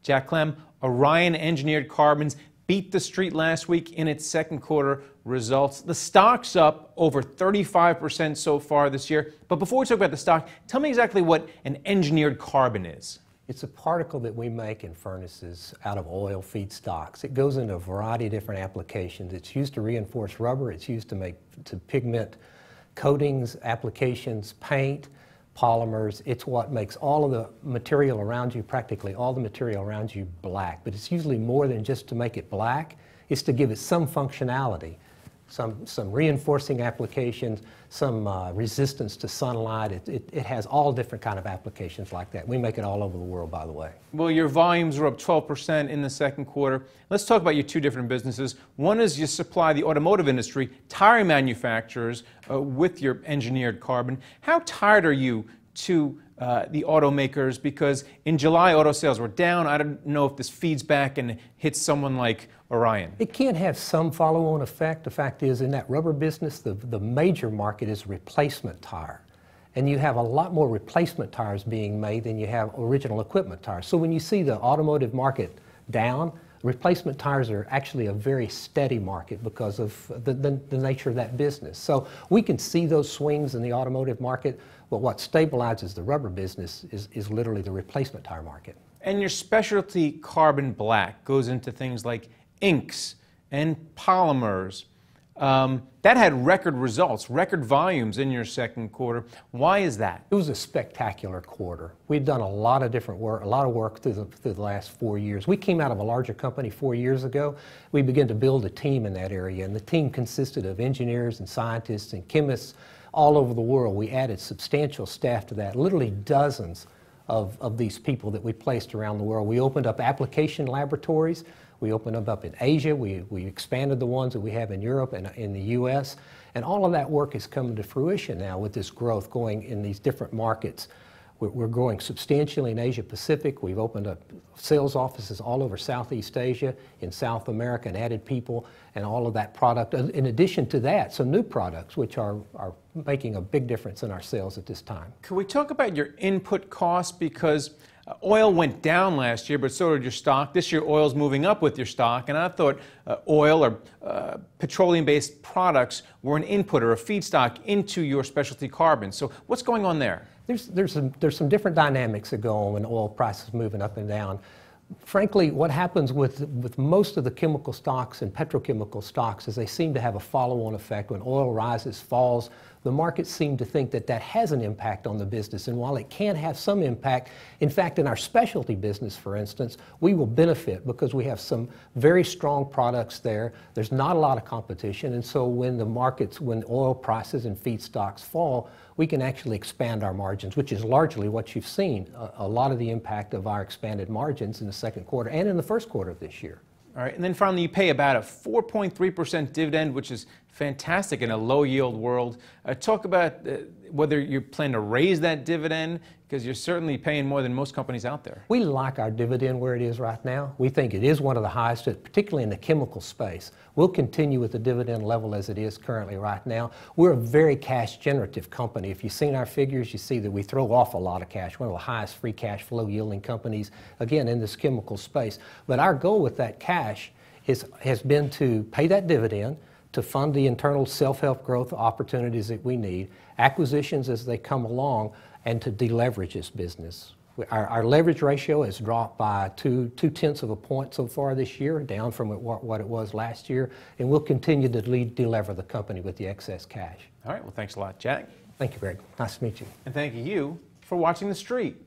Jack Clem, Orion Engineered Carbons beat the street last week in its second quarter results. The stock's up over 35% so far this year. But before we talk about the stock, tell me exactly what an engineered carbon is. It's a particle that we make in furnaces out of oil feedstocks. It goes into a variety of different applications. It's used to reinforce rubber. It's used to pigment coatings, applications, paint, polymers. It's what makes all of the material around you, practically all the material around you, black. But it's usually more than just to make it black. It's to give it some functionality, some reinforcing applications, some resistance to sunlight. It has all different kind of applications like that. We make it all over the world, by the way. Well, your volumes were up 12% in the second quarter. Let's talk about your two different businesses. One is you supply the automotive industry, tire manufacturers, with your engineered carbon. How tied are you to the automakers? Because in July, auto sales were down. I don't know if this feeds back and hits someone like Orion. It can have some follow-on effect. The fact is, in that rubber business, the major market is replacement tire. And you have a lot more replacement tires being made than you have original equipment tires. So when you see the automotive market down, replacement tires are actually a very steady market because of the nature of that business. So we can see those swings in the automotive market, but what stabilizes the rubber business is literally the replacement tire market. And your specialty carbon black goes into things like inks and polymers. That had record results, record volumes in your second quarter. Why is that? It was a spectacular quarter. We've done a lot of different work, a lot of work through the last 4 years. We came out of a larger company 4 years ago. We began to build a team in that area, and the team consisted of engineers and scientists and chemists all over the world. We added substantial staff to that, literally dozens of these people that we placed around the world. We opened up application laboratories. We opened them up in Asia. We expanded the ones that we have in Europe and in the U.S. And all of that work is coming to fruition now with this growth going in these different markets. We're growing substantially in Asia Pacific. We've opened up sales offices all over Southeast Asia, in South America, and added people and all of that product. In addition to that, some new products which are making a big difference in our sales at this time. Can we talk about your input costs? Because oil went down last year, but so did your stock. This year, oil's moving up with your stock, and I thought oil or petroleum-based products were an input or a feedstock into your specialty carbons. So what's going on there? There's some different dynamics that go on when oil prices moving up and down. Frankly, what happens with most of the chemical stocks and petrochemical stocks is they seem to have a follow-on effect. When oil rises, falls, the markets seem to think that that has an impact on the business. And while it can have some impact, in fact, in our specialty business, for instance, we will benefit because we have some very strong products there. There's not a lot of competition. And so when when oil prices and feedstocks fall, we can actually expand our margins, which is largely what you've seen, a lot of the impact of our expanded margins in the second quarter and in the first quarter of this year. All right, and then finally you pay about a 4.3% dividend, which is fantastic in a low-yield world. Talk about whether you plan to raise that dividend, because you're certainly paying more than most companies out there. We like our dividend where it is right now. We think it is one of the highest, particularly in the chemical space. We'll continue with the dividend level as it is currently right now. We're a very cash-generative company. If you've seen our figures, you see that we throw off a lot of cash, one of the highest free cash flow yielding companies, again, in this chemical space. But our goal with that cash has been to pay that dividend, to fund the internal self-help growth opportunities that we need, acquisitions as they come along, and to deleverage this business. Our leverage ratio has dropped by 2/10 of a point so far this year, down from what it was last year, and we'll continue to delever the company with the excess cash. All right, well, thanks a lot, Jack. Thank you, Greg. Nice to meet you. And thank you for watching The Street.